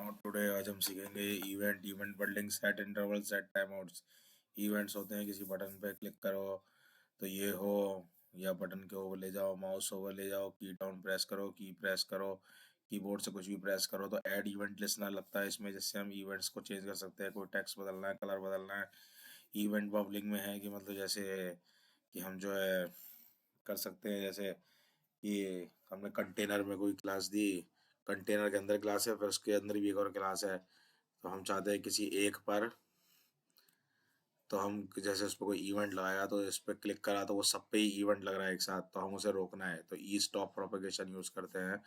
और टुडे आज हम सीखेंगे event building set interval set time outs. Events होते हैं किसी बटन पे क्लिक करो तो ये हो, या बटन के ओवर ले जाओ, माउस ओवर ले जाओ, की डाउन प्रेस करो, की प्रेस करो, कीबोर्ड से कुछ भी प्रेस करो तो ऐड इवेंट लिस्टनर लगता है इसमें, जिससे हम इवेंट्स को चेंज कर सकते हैं। कोई टेक्स्ट बदलना है, कलर बदलना है। इवेंट बबलिंग में है कि मतलब जैसे कि हम जो है कर सकते हैं, जैसे कि हमने कंटेनर में कोई क्लास दी, कंटेनर के अंदर क्लास है, फिर उसके अंदर भी एक और क्लास है, तो हम चाहते हैं किसी एक पर, तो हम जैसे उस पर कोई इवेंट लगाया तो इस पर क्लिक करा तो वो सब पे ही इवेंट लग रहा है एक साथ, तो हम उसे रोकना है तो ई स्टॉप प्रोपेगेशन यूज़ करते हैं।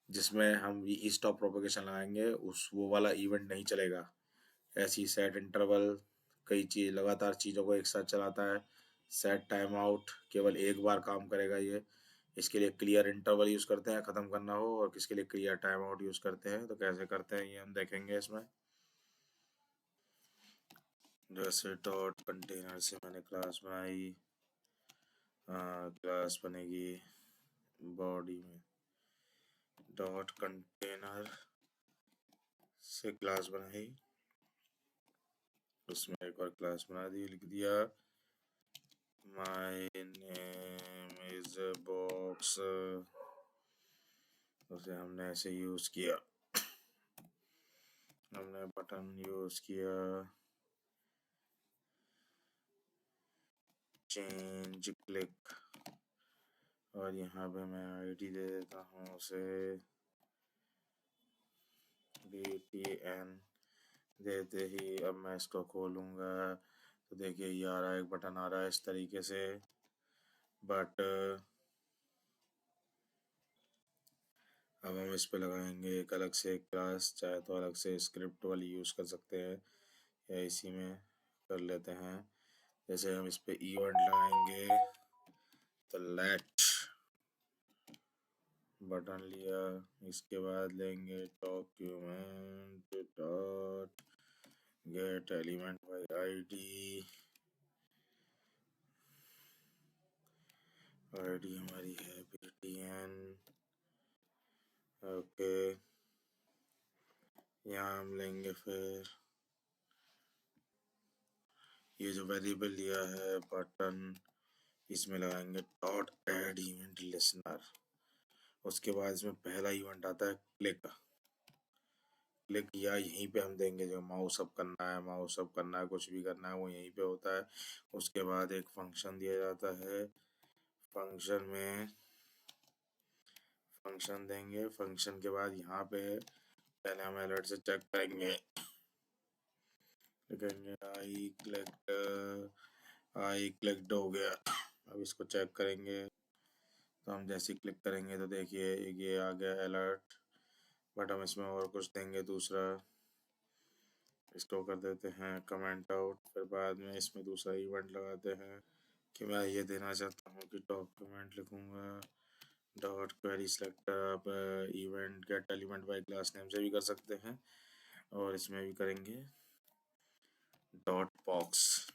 जिसमें हम ई स्टॉप प्रोपेगेशन लगाएंगे उस वो वाला इवेंट नहीं चलेगा। ऐसी सेट इंटरवल कई चीज लगातार चीज़ों को एक साथ चलाता है। सेट टाइम आउट केवल एक बार काम करेगा ये। इसके लिए क्लियर इंटरवल यूज़ करते हैं ख़त्म करना हो, और किसके लिए क्लियर टाइम आउट यूज़ करते हैं, तो कैसे करते हैं ये हम देखेंगे इसमें। जैसे डॉट कंटेनर से मैंने क्लास बनाई, क्लास बनेगी बॉडी में, डॉट कंटेनर से क्लास बनाई, उसमें एक और क्लास बना दी, लिख दिया माय नेम इज बॉक्स, उसे हमने ऐसे यूज़ किया। हमने बटन यूज़ किया चेंज क्लिक, और यहाँ पे मैं आईडी दे देता हूँ उसे BTN। देते ही अब मैं इसको खोलूँगा तो देखिए ये आ रहा है, एक बटन आ रहा है इस तरीके से, बट अब हम इस पे लगाएंगे एक अलग से क्लास, चाहे तो अलग से स्क्रिप्ट वाली यूज़ कर सकते हैं या इसी में कर लेते हैं। जैसे हम इस पे इवेंट लगाएंगे तो लेट बटन लिया, इसके बाद लेंगे document dot gate element by ID, ID हमारी है BTN। ओके, यहाँ हम लेंगे फिर ये जो वेरिएबल लिया है बटन, इसमें लगाएंगे डॉट ऐड इवेंट लिसनर। उसके बाद इसमें पहला इवेंट आता है क्लिक, क्लिक या यहीं पे हम देंगे जो माउस अप करना है, माउस अप करना है, कुछ भी करना है वो यहीं पे होता है। उसके बाद एक फंक्शन दिया जाता है, फंक्शन में फंक्शन देंगे, फंक्शन के बाद यहाँ पे पहले हम अलर्ट से चेक करेंगे, लिखेंगे आई क्लिक्ड हो गया। अब इसको चेक करेंगे तो हम जैसे क्लिक करेंगे तो देखिए ये आ गया अलर्ट, बट हम इसमें और कुछ देंगे दूसरा, इसको कर देते हैं कमेंट आउट, फिर बाद में इसमें दूसरा इवेंट लगाते हैं कि मैं ये देना चाहता हूँ कि डॉक्यूमेंट लिखूँगा डॉट क्वेरी सेलेक्टर। आप event gate element by class name से भी कर सकते हैं, और इसमें भी करेंगे डॉट बॉक्स।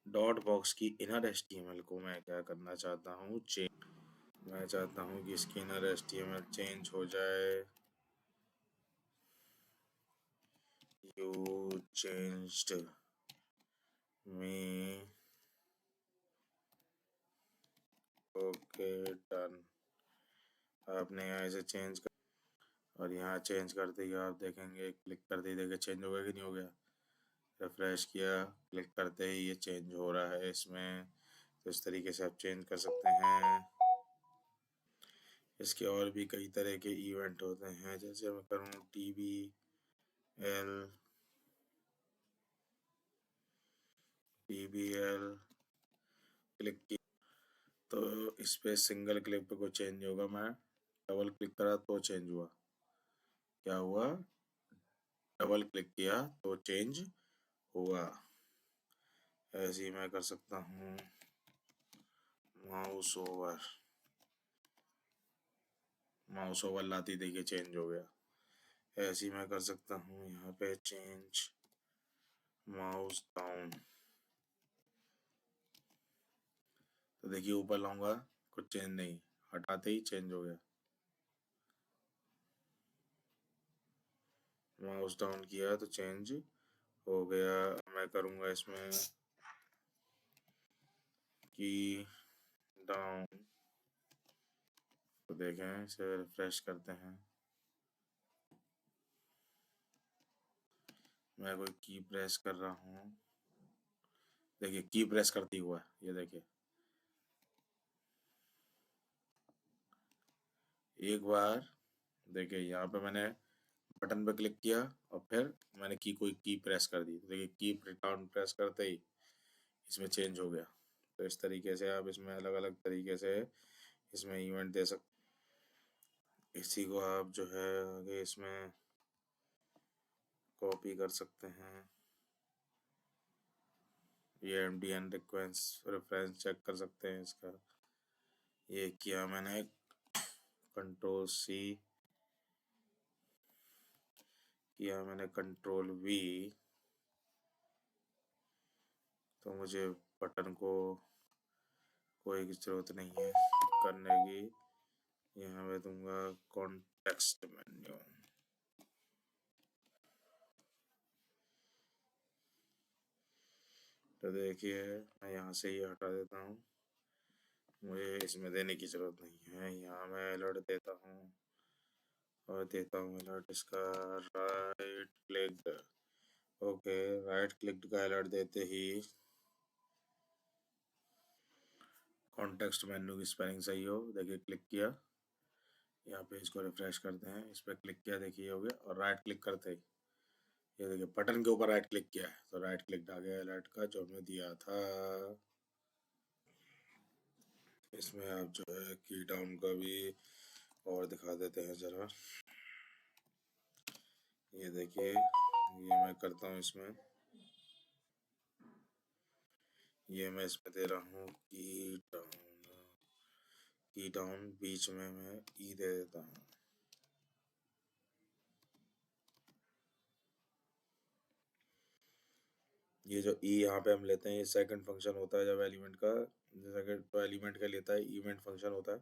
डॉट बॉक्स की इनर HTML को मैं क्या करना चाहता हूँ, चेंज। मैं चाहता हूँ कि इसकी इनर HTML चेंज हो जाए, you changed me, okay done. आपने यहाँ इसे चेंज कर, और यहाँ चेंज करते ही आप देखेंगे, क्लिक करते ही देखिए चेंज हो गया कि नहीं हो गया। रिफ्रेश किया, क्लिक करते ही ये चेंज हो रहा है इसमें। तो इस तरीके से आप चेंज कर सकते हैं। इसके और भी कई तरह के इवेंट होते हैं, जैसे मैं करूँ TBL क्लिक की तो इस पे सिंगल क्लिक पे कोई चेंज होगा, मैं डबल क्लिक करा तो चेंज हुआ। क्या हुआ, डबल क्लिक किया तो चेंज हुआ। ऐसे ही मैं कर सकता हूँ माउस ओवर, माउस ओवर लाती देखिए चेंज हो गया। ऐसे ही मैं कर सकता हूँ यहाँ पे चेंज माउस डाउन, तो देखिए ऊपर लाऊंगा कुछ चेंज नहीं, हटाते ही चेंज हो गया। माउस डाउन किया तो चेंज हो गया। मैं करूँगा इसमें की डाउन, तो देखें इसे रिफ्रेश करते हैं। मैं कोई की प्रेस कर रहा हूँ, देखिए की प्रेस करती हुआ, ये देखिए एक बार, देखिए यहाँ पे मैंने बटन पे क्लिक किया और फिर मैंने कोई की प्रेस कर दी, तो देखिए की डाउन प्रेस करते ही इसमें चेंज हो गया। तो इस तरीके से आप इसमें अलग अलग तरीके से इसमें इवेंट दे सकते। इसी को आप जो है आगे इसमें कॉपी कर सकते हैं। ये MDN रिक्वेस्ट रेफरेंस चेक कर सकते हैं इसका। ये किया मैंने, कंट्रोल C किया मैंने, कंट्रोल V, तो मुझे बटन को कोई ज़रूरत नहीं है करने की। यहाँ मैं दूंगा कॉन्टेक्स्ट मेन्यू। तो देखिए मैं यहाँ से ये हटा देता हूँ, मुझे इसमें देने की ज़रूरत नहीं है। यहाँ मैं अलर्ट देता हूँ और देता हूँ अलर्ट इसका right click. Okay, right click का अलर्ट देते ही कॉन्टेक्स्ट मेन्यू की स्पेलिंग सही हो, देखिए क्लिक किया, यहाँ पे इसको रिफ्रेश करते हैं, इस पर क्लिक किया, देखिए हो गया। और राइट क्लिक करते ही ये देखिए बटन के ऊपर राइट क्लिक किया है तो राइट क्लिक आ गया अलर्ट का जो हमने दिया था। इसमें आप जो है की डाउन का भी और दिखा देते हैं जरा। ये देखिए ये मैं करता हूँ इसमें, ये मैं इसमें दे रहा हूँ की डाउन, बीच में मैं ई दे देता हूँ। ये जो ई यहाँ पे हम लेते हैं ये सेकंड फंक्शन होता है जब एलिमेंट का, सेकंड तो एलिमेंट का लेता है, इवेंट फंक्शन होता है।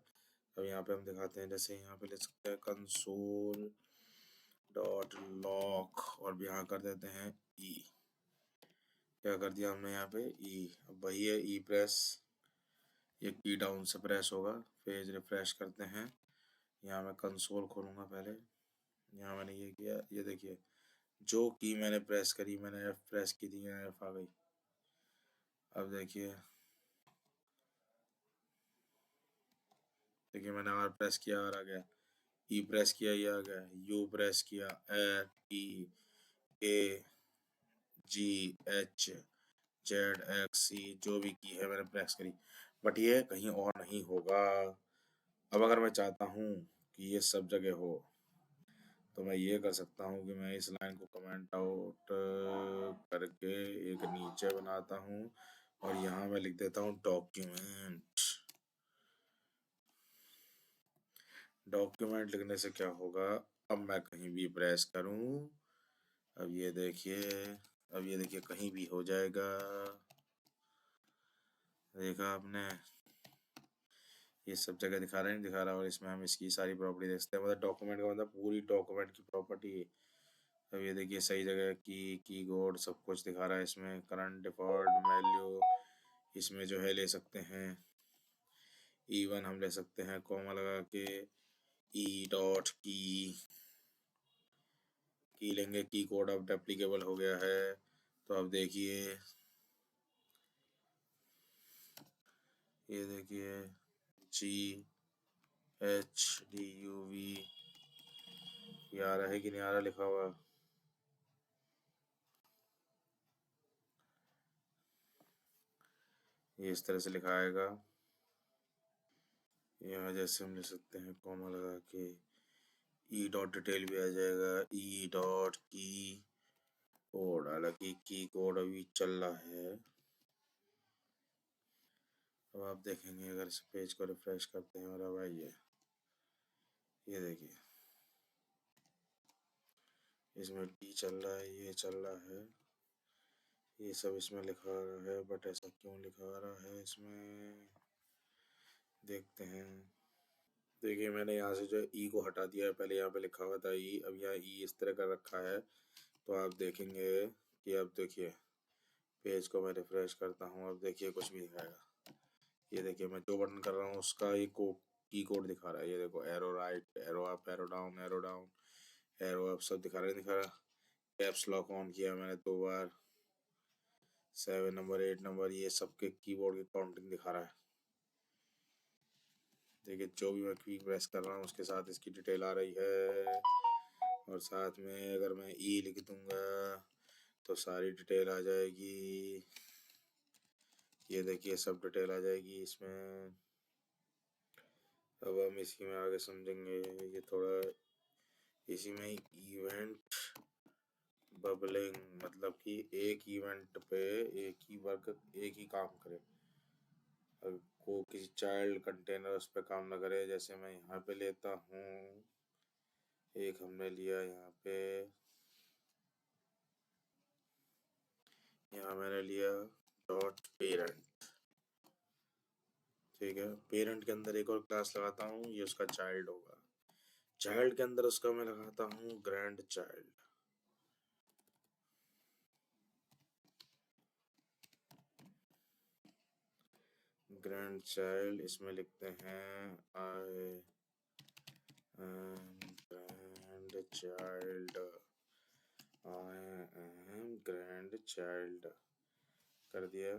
अब यहाँ पे हम दिखाते हैं, जैसे यहाँ पे ले सकते हैं कंसोल डॉट लॉक और यहाँ कर देते हैं ई। क्या कर दिया हमने यहाँ पे ई, अब वही है ई प्रेस, ये की डाउन से प्रेस होगा। पेज रिफ्रेश करते हैं, यहाँ मैं कंसोल खोलूँगा पहले, यहाँ मैंने ये किया, ये देखिए जो की मैंने प्रेस करी, मैंने F प्रेस की थी, यहाँ F आ गई। अब देखिए देखिए मैंने R प्रेस किया, R आ गया, ई प्रेस किया, ये आ गया, यू प्रेस किया, EAGHZXC, जो भी की है मैंने प्रेस करी, बट ये कहीं और नहीं होगा। अब अगर मैं चाहता हूँ कि ये सब जगह हो तो मैं ये कर सकता हूँ कि मैं इस लाइन को कमेंट आउट करके एक नीचे बनाता हूँ और यहाँ मैं लिख देता हूँ डॉक्यूमेंट। डॉक्यूमेंट लिखने से क्या होगा, अब मैं कहीं भी प्रेस करूँ, अब ये देखिए कहीं भी हो जाएगा। देखा आपने, ये सब जगह दिखा रहा है, नहीं दिखा रहा, और इसमें हम इसकी सारी प्रॉपर्टी देखते हैं, मतलब डॉक्यूमेंट का मतलब पूरी डॉक्यूमेंट की प्रॉपर्टी। अब ये देखिए सही जगह की कोड सब कुछ दिखा रहा है इसमें। करंट डिफॉल्ट वैल्यू इसमें जो है ले सकते हैं, E1 हम ले सकते हैं कॉमा लगा के, ई डॉट की लेंगे, की कोड अब एप्लीकेबल हो गया है। तो अब देखिए ये देखिए GHDUV, ये आ रहा है कि नहीं आ रहा लिखा हुआ, ये इस तरह से लिखा आएगा। यहाँ जैसे हम ले सकते हैं कॉमा लगा के, ई डॉट डिटेल भी आ जाएगा, ई डॉट की कोड, हालांकि की कोड अभी चल रहा है। अब आप देखेंगे अगर इस पेज को रिफ्रेश करते हैं और अब आइए, ये देखिए इसमें टी चल रहा है, ये चल रहा है, ये सब इसमें लिखा रहा है, बट ऐसा क्यों लिखा रहा है इसमें, देखते हैं। देखिए मैंने यहाँ से जो ई को हटा दिया है, पहले यहाँ पे लिखा हुआ था ई, अब यहाँ ई इस तरह का रखा है। तो आप देखेंगे कि अब देखिए पेज को मैं रिफ्रेश करता हूँ, अब देखिए कुछ भी दिखाएगा। ये देखिए मैं जो बटन कर रहा हूँ उसका ये की कोड दिखा रहा है। ये देखो arrow right, arrow up, arrow down, arrow up, सब दिखा रहा। कैप्स लॉक ऑन किया मैंने 2 बार, 7 नंबर 8 नंबर, ये सबके कीबोर्ड की काउंटिंग दिखा रहा है। देखिए जो भी मैं की प्रेस कर रहा हूँ उसके साथ इसकी डिटेल आ रही है, और साथ में अगर मैं ई लिख दूंगा तो सारी डिटेल आ जाएगी। ये देखिए सब डिटेल आ जाएगी इसमें। अब हम इसी में आगे समझेंगे। ये थोड़ा इसी में इवेंट बबलिंग, मतलब कि एक इवेंट पे एक ही वर्क एक ही काम करे, अगर को किसी चाइल्ड कंटेनर उस पर काम ना करे। जैसे मैं यहाँ पे लेता हूँ, एक हमने लिया यहाँ पे, यहाँ मैंने लिया डॉट पेरेंट। ठीक है, पेरेंट के अंदर एक और क्लास लगाता हूँ, ये उसका चाइल्ड होगा। चाइल्ड के अंदर उसका मैं लगाता हूँ ग्रैंड चाइल्ड। ग्रैंड चाइल्ड इसमें लिखते हैं I am grand child, I am grand child कर दिया।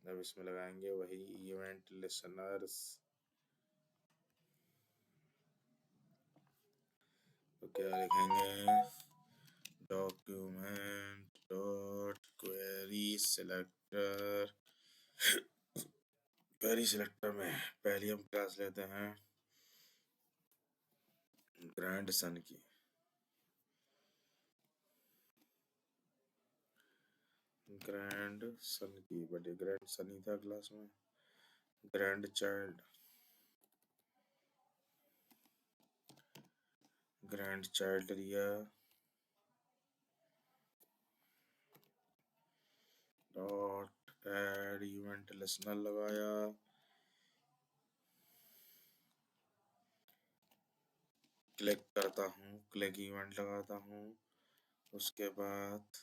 अब इसमें लगाएंगे वही इवेंट लिसनर्स। तो क्या लिखेंगे, document dot query selector. Query selector में पहली हम क्लास लेते हैं ग्रैंड सन की। ग्रैंड सन की, बट ये ग्रैंड सन ही था क्लास में। ग्रैंड चाइल्ड, ग्रैंड चाइल्ड लिया, डॉट एड इवेंट लिसनर लगाया, क्लिक करता हूँ, क्लिक इवेंट लगाता हूँ, उसके बाद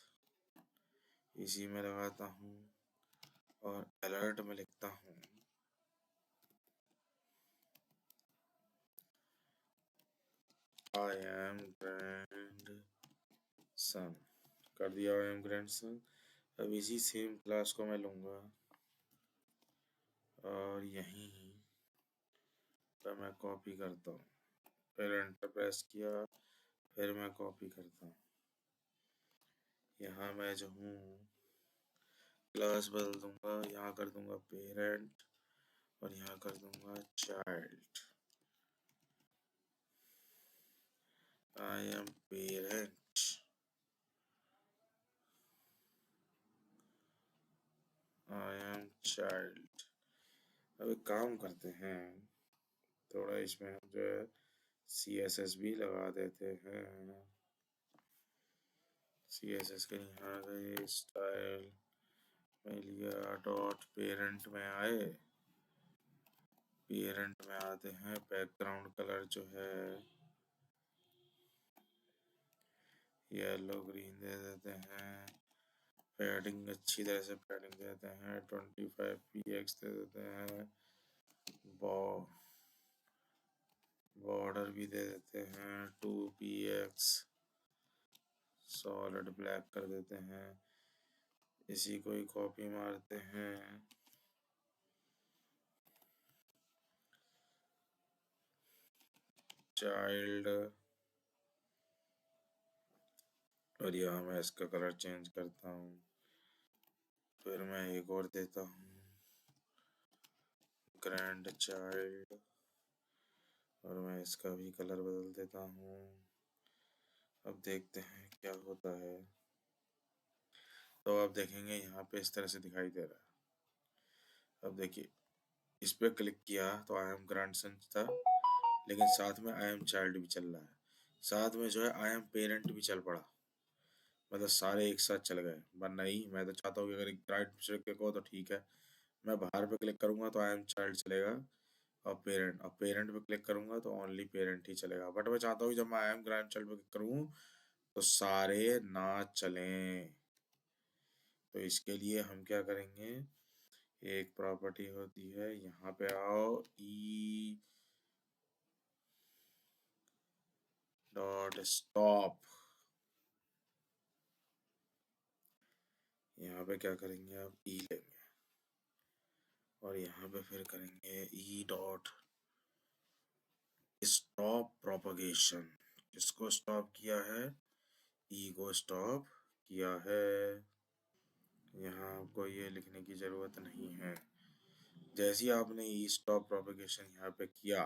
इसी में लगाता हूँ और अलर्ट में लिखता हूँ आई एम ग्रैंड सन। कर दिया आई एम ग्रैंड सन। अब इसी सेम क्लास को मैं लूँगा और यहीं पर मैं कॉपी करता हूँ, फिर एंटर प्रेस किया, फिर मैं कॉपी करता हूँ। यहाँ मैं जो हूँ क्लास बदल दूंगा, यहाँ कर दूंगा पेरेंट और यहाँ कर दूंगा child. I am parent, I am child. अब एक काम करते हैं, थोड़ा इसमें हम जो है CSS भी लगा देते हैं। CSS के यहाँ गए, स्टाइल में लिया, डॉट पेरेंट में आए, पेरेंट में आते हैं, बैकग्राउंड कलर जो है येलो ग्रीन दे देते हैं, पैडिंग अच्छी तरह से पैडिंग देते हैं, 25 px दे देते हैं, बॉर्डर भी दे देते हैं 2px, सॉलिड ब्लैक कर देते हैं। इसी को ही कॉपी मारते हैं, चाइल्ड, और यहाँ मैं इसका कलर चेंज करता हूँ। फिर मैं एक और देता हूँ ग्रैंड चाइल्ड, और मैं इसका भी कलर बदल देता हूँ। अब देखते हैं क्या होता है। तो आप देखेंगे यहाँ पे इस तरह से दिखाई दे रहा है। अब देखिए इस पे क्लिक किया तो आई एम ग्रैंडसन था, लेकिन साथ में आई एम चाइल्ड भी चल रहा है, साथ में जो है आई एम पेरेंट भी चल पड़ा, मतलब सारे एक साथ चल गए। वरना नहीं, मैं तो चाहता हूँ कि अगर राइट क्लिक हो तो ठीक है, मैं बाहर पे क्लिक करूंगा तो आई एम चाइल्ड चलेगा अब पेरेंट पे क्लिक करूंगा तो ओनली पेरेंट ही चलेगा, बट मैं चाहता हूँ जब मैं आई एम ग्रैंड चाइल्ड पे क्लिक करूँ तो सारे ना चलें। तो इसके लिए हम क्या करेंगे, एक प्रॉपर्टी होती है, यहाँ पे आओ, ई डॉट स्टॉप, यहाँ पे क्या करेंगे आप, ई लेंगे और यहाँ पे फिर करेंगे ई डॉट स्टॉप प्रोपगेशन। किसको स्टॉप किया है, ई को स्टॉप किया है। यहाँ आपको ये लिखने की जरूरत नहीं है। जैसे ही आपने ई स्टॉप प्रोपगेशन यहाँ पे किया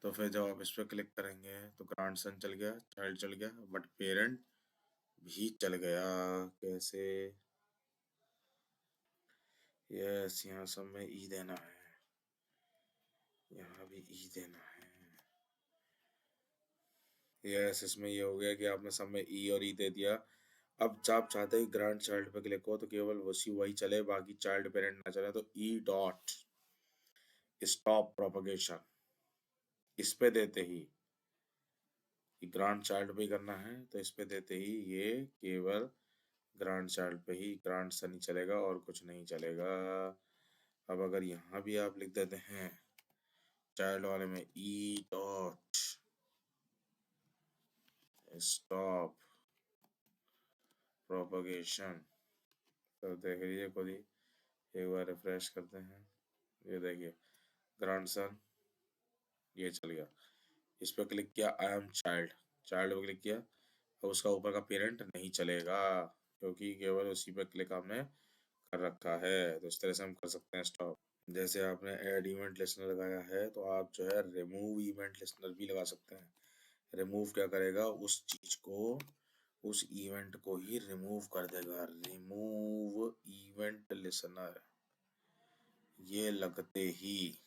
तो फिर जब आप इस पे क्लिक करेंगे तो ग्रैंडसन चल गया, चाइल्ड चल गया, बट पेरेंट भी चल गया। कैसे, यस, यहाँ सब में ई देना है, यहाँ भी ई देना है। यस, इसमें ये हो गया कि आपने सब में ई और ई दे दिया। अब जब आप चाहते हैं ग्रैंड चाइल्ड पे क्लिक हो तो केवल वही चले, बाकी चाइल्ड पेरेंट ना चले, तो ई डॉट स्टॉप प्रोपगेशन इस पे देते ही, ग्रांड चाइल्ड पे करना है तो इस पे देते ही ये केवल ग्रांड चाइल्ड पे ही, ग्रांड सन ही चलेगा और कुछ नहीं चलेगा। अब अगर यहाँ भी आप लिख देते हैं चाइल्ड वाले में ई डॉट स्टॉप प्रोपगेशन, तो देख लीजिए खुद ही, एक बार रिफ्रेश करते हैं, ये देखिए ग्रांड सन ये चल गया। इस पर क्लिक किया, आई एम चाइल्ड, चाइल्ड पे क्लिक किया, अब उसका ऊपर का पेरेंट नहीं चलेगा क्योंकि केवल उसी पे क्लिक हमने कर रखा है। तो इस तरह से हम कर सकते हैं स्टॉप। जैसे आपने ऐड इवेंट लिस्टनर लगाया है तो आप जो है रिमूव इवेंट लिस्टनर भी लगा सकते हैं। रिमूव क्या करेगा, उस चीज को, उस इवेंट को ही रिमूव कर देगा। रिमूव इवेंट लिसनर, ये लगते ही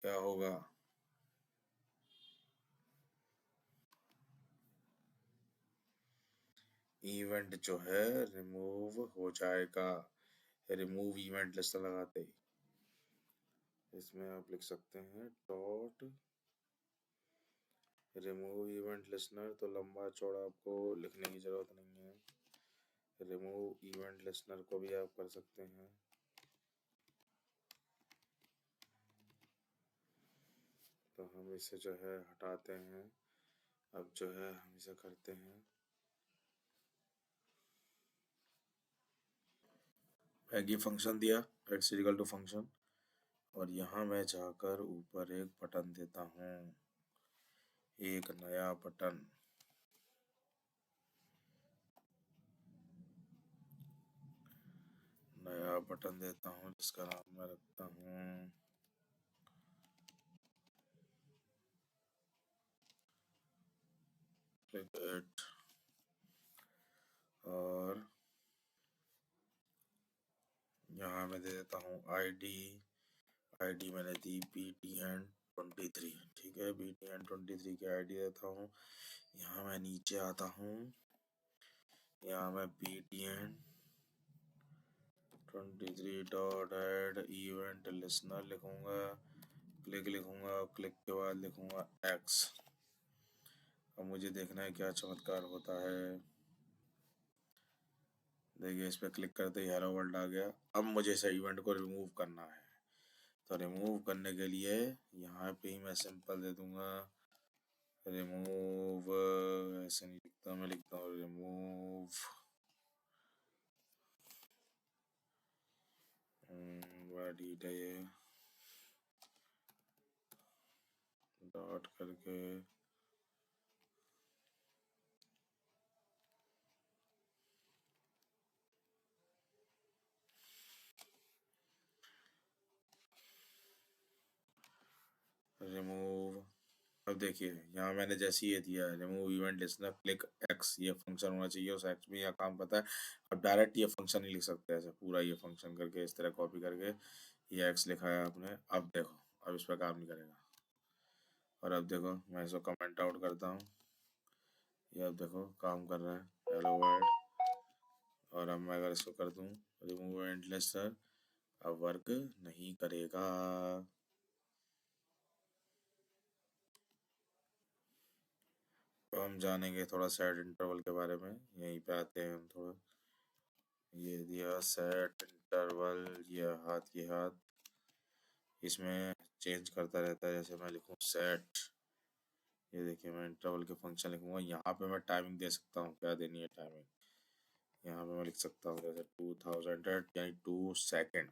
क्या होगा, इवेंट जो है रिमूव हो जाएगा। रिमूव इवेंट लिस्टनर लगाते ही इसमें आप लिख सकते हैं डॉट रिमूव इवेंट लिस्टनर, तो लंबा चौड़ा आपको लिखने की जरूरत नहीं है। रिमूव इवेंट लिस्टनर को भी आप कर सकते हैं। तो हम इसे जो है हटाते हैं। अब जो है हम इसे करते हैं, एक ये फंक्शन दिया x इक्वल टू फंक्शन, और यहाँ मैं जाकर ऊपर एक बटन देता हूँ, एक नया बटन, नया बटन देता हूँ जिसका नाम मैं रखता हूँ क्लिक इट, और यहाँ मैं दे देता हूँ आईडी, आईडी मैंने दी BTN23, ठीक है, BTN23 की आईडी देता हूँ। यहाँ मैं नीचे आता हूँ, यहाँ मैं BTN23 dot add event listener लिखूंगा, क्लिक लिखूंगा, क्लिक के बाद लिखूंगा X। अब मुझे देखना है क्या चमत्कार होता है। देखिए इस पर क्लिक करते ही हेलो वर्ल्ड आ गया। अब मुझे इस इवेंट को रिमूव करना है, तो रिमूव करने के लिए यहाँ पे ही मैं सिंपल दे दूंगा रिमूव, ऐसे नहीं लिखता, मैं लिखता हूँ रिमूव बड़ा डीट है ये, डॉट करके रिमूव। अब देखिए यहाँ मैंने जैसे ये दिया remove event listener click x, ये फंक्शन होना चाहिए, उस एक्स में यह काम पता है। अब डायरेक्ट ये फंक्शन नहीं लिख सकते ऐसे पूरा ये फंक्शन करके इस तरह कॉपी करके, ये एक्स लिखा है आपने। अब देखो अब इस पर काम नहीं करेगा, और अब देखो मैं इसको कमेंट आउट करता हूँ, ये अब देखो काम कर रहा है, हेलो वर्ल्ड। और अब मैं अगर इसको कर दूं रिमूव एंडलेस सर, अब वर्क नहीं करेगा। तो हम जानेंगे थोड़ा सेट इंटरवल के बारे में, यहीं पे आते हैं हम थोड़ा। ये दिया सेट इंटरवल, ये हाथ की हाथ, इसमें चेंज करता रहता है। जैसे मैं लिखूं सेट, ये देखिए मैं इंटरवल के फंक्शन लिखूंगा, यहाँ पे मैं टाइमिंग दे सकता हूँ, क्या देनी है टाइमिंग। यहाँ पे मैं लिख सकता हूँ जैसे 2000 यानी 2 सेकेंड,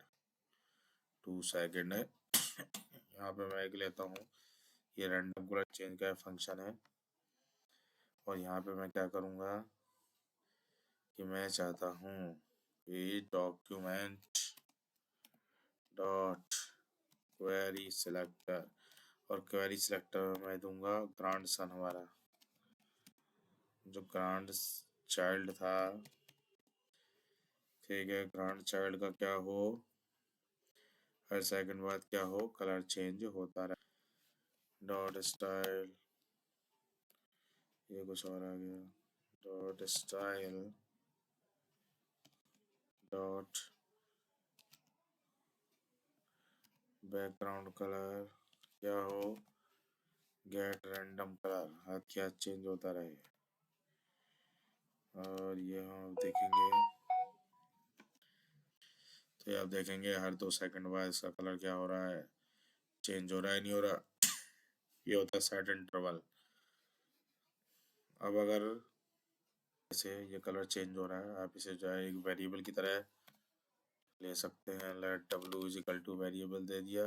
2 सेकेंड है। यहाँ पे मैं एक लेता हूँ, ये रैंडम कलर चेंज का फंक्शन है। और यहाँ पे मैं क्या करूँगा कि मैं चाहता हूँ कि डॉक्यूमेंट डॉट क्वेरी सिलेक्टर, और क्वेरी सिलेक्टर में मैं दूंगा ग्रांड सन, हमारा जो ग्रांड चाइल्ड था। ठीक है, ग्रांड चाइल्ड का क्या हो, हर सेकंड बाद क्या हो, कलर चेंज होता रहे। डॉट स्टाइल, ये कुछ और आ गया, dot style dot background colour क्या हो, गेट रैंडम कलर, हर क्या चेंज होता रहे। और ये हम देखेंगे, तो ये आप देखेंगे हर 2 सेकंड बाद इसका कलर क्या हो रहा है, चेंज हो रहा है, नहीं हो रहा। ये होता है सेट इंटरवल। अब अगर जैसे ये कलर चेंज हो रहा है, आप इसे जो है एक वेरिएबल की तरह ले सकते हैं। लेट डब्ल्यू इज इक्वल टू वेरिएबल दे दिया,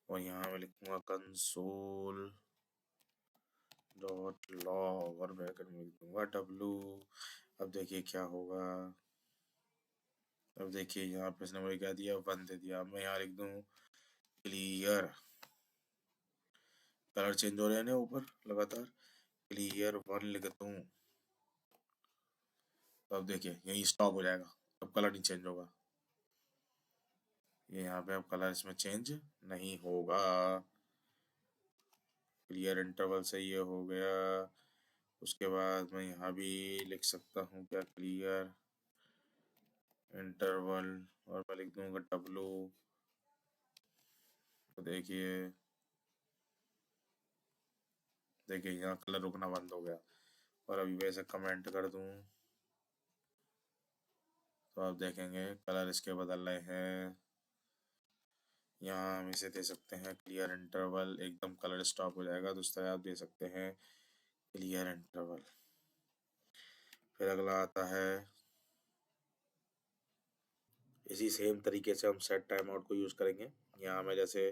और यहाँ मैं लिखूंगा कंसोल डॉट लॉग, और ब्रैकेट में लिख दूंगा डब्ल्यू। अब देखिए क्या होगा, अब देखिए यहाँ पे इसने मुझे क्या दिया, 1 दे दिया। अब मैं यहाँ लिख दूँ क्लियर, कलर चेंज हो रहे हैं ना ऊपर लगातार, क्लियर 1 लिख दूँ, तो अब देखिए यही स्टॉप हो जाएगा, अब कलर नहीं चेंज होगा। ये यहाँ पे अब कलर इसमें चेंज नहीं होगा। क्लियर इंटरवल से ये हो गया। उसके बाद मैं यहाँ भी लिख सकता हूँ क्या, क्लियर इंटरवल, और मैं लिख दूंगा डब्लू। तो देखिए देखिए यहाँ कलर रुकना बंद हो गया। और अभी वैसे कमेंट कर दूं तो आप देखेंगे कलर इसके बदल रहे हैं। यहाँ हम इसे दे सकते हैं क्लियर इंटरवल, एकदम कलर स्टॉप हो जाएगा, तो उस तरह आप दे सकते हैं क्लियर इंटरवल। फिर अगला आता है, इसी सेम तरीके से हम सेट टाइम आउट को यूज़ करेंगे। यहाँ मैं जैसे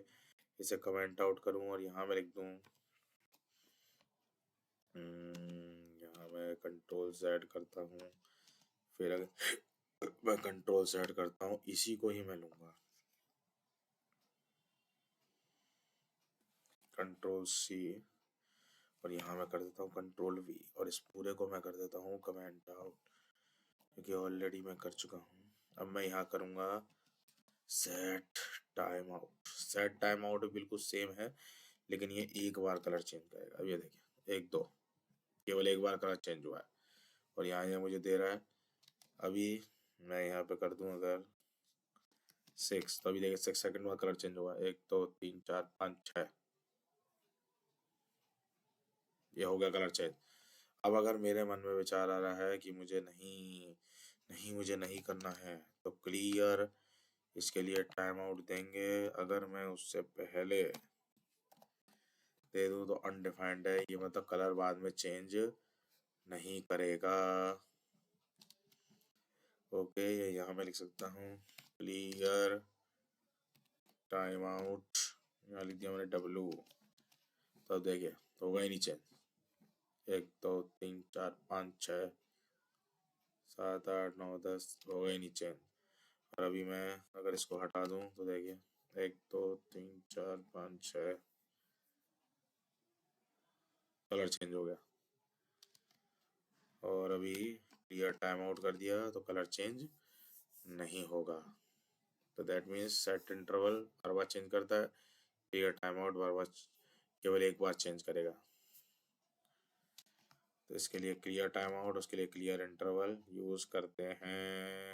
इसे कमेंट आउट करूँ और यहाँ मैं लिख दूँ, यहाँ मैं कंट्रोल Z करता हूँ, फिर अगर मैं कंट्रोल Z करता हूँ, इसी को ही मैं लूँगा कंट्रोल C, और यहाँ मैं कर देता हूँ कंट्रोल V, और इस पूरे को मैं कर देता हूँ कमेंट आउट, क्योंकि ऑलरेडी मैं कर चुका हूँ। अब मैं यहाँ करूँगा set time out. Set time out बिल्कुल सेम है, लेकिन ये एक बार कलर चेंज करेगा। अब ये देखिए 1 2, केवल एक बार कलर चेंज हुआ है, और यहाँ ये मुझे दे रहा है। अभी मैं यहाँ पे कर दूँ अगर 6, तो अभी देखिए 6 सेकंड बाद कलर चेंज हुआ, 1 2 3 4 5 6, ये हो गया कलर चेंज। अब अगर मेरे मन में विचार आ रहा है कि मुझे नहीं नहीं मुझे नहीं करना है, तो क्लियर इसके लिए टाइम आउट देंगे। अगर मैं उससे पहले दे दूँ तो अनडिफाइंड है, ये मतलब कलर बाद में चेंज नहीं करेगा। ओके, यहाँ मैं लिख सकता हूँ क्लियर टाइम आउट, यहाँ लिख दिया मैंने डब्लू। तो देखिए होगा ही नहीं चेंज, 1 2 3 4 5 6 7 8 9 10, होगा ही नहीं चेंज। और अभी मैं अगर इसको हटा दूँ तो देखिए 1 2 3 4 5 6, कलर चेंज हो गया। और अभी क्लियर टाइम आउट कर दिया तो कलर चेंज नहीं होगा। तो that means set interval her bar change करता है, क्लियर टाइम आउट बार बार केवल एक बार चेंज करेगा। तो इसके लिए क्लियर टाइम आउट, उसके लिए क्लियर इंटरवल यूज़ करते हैं।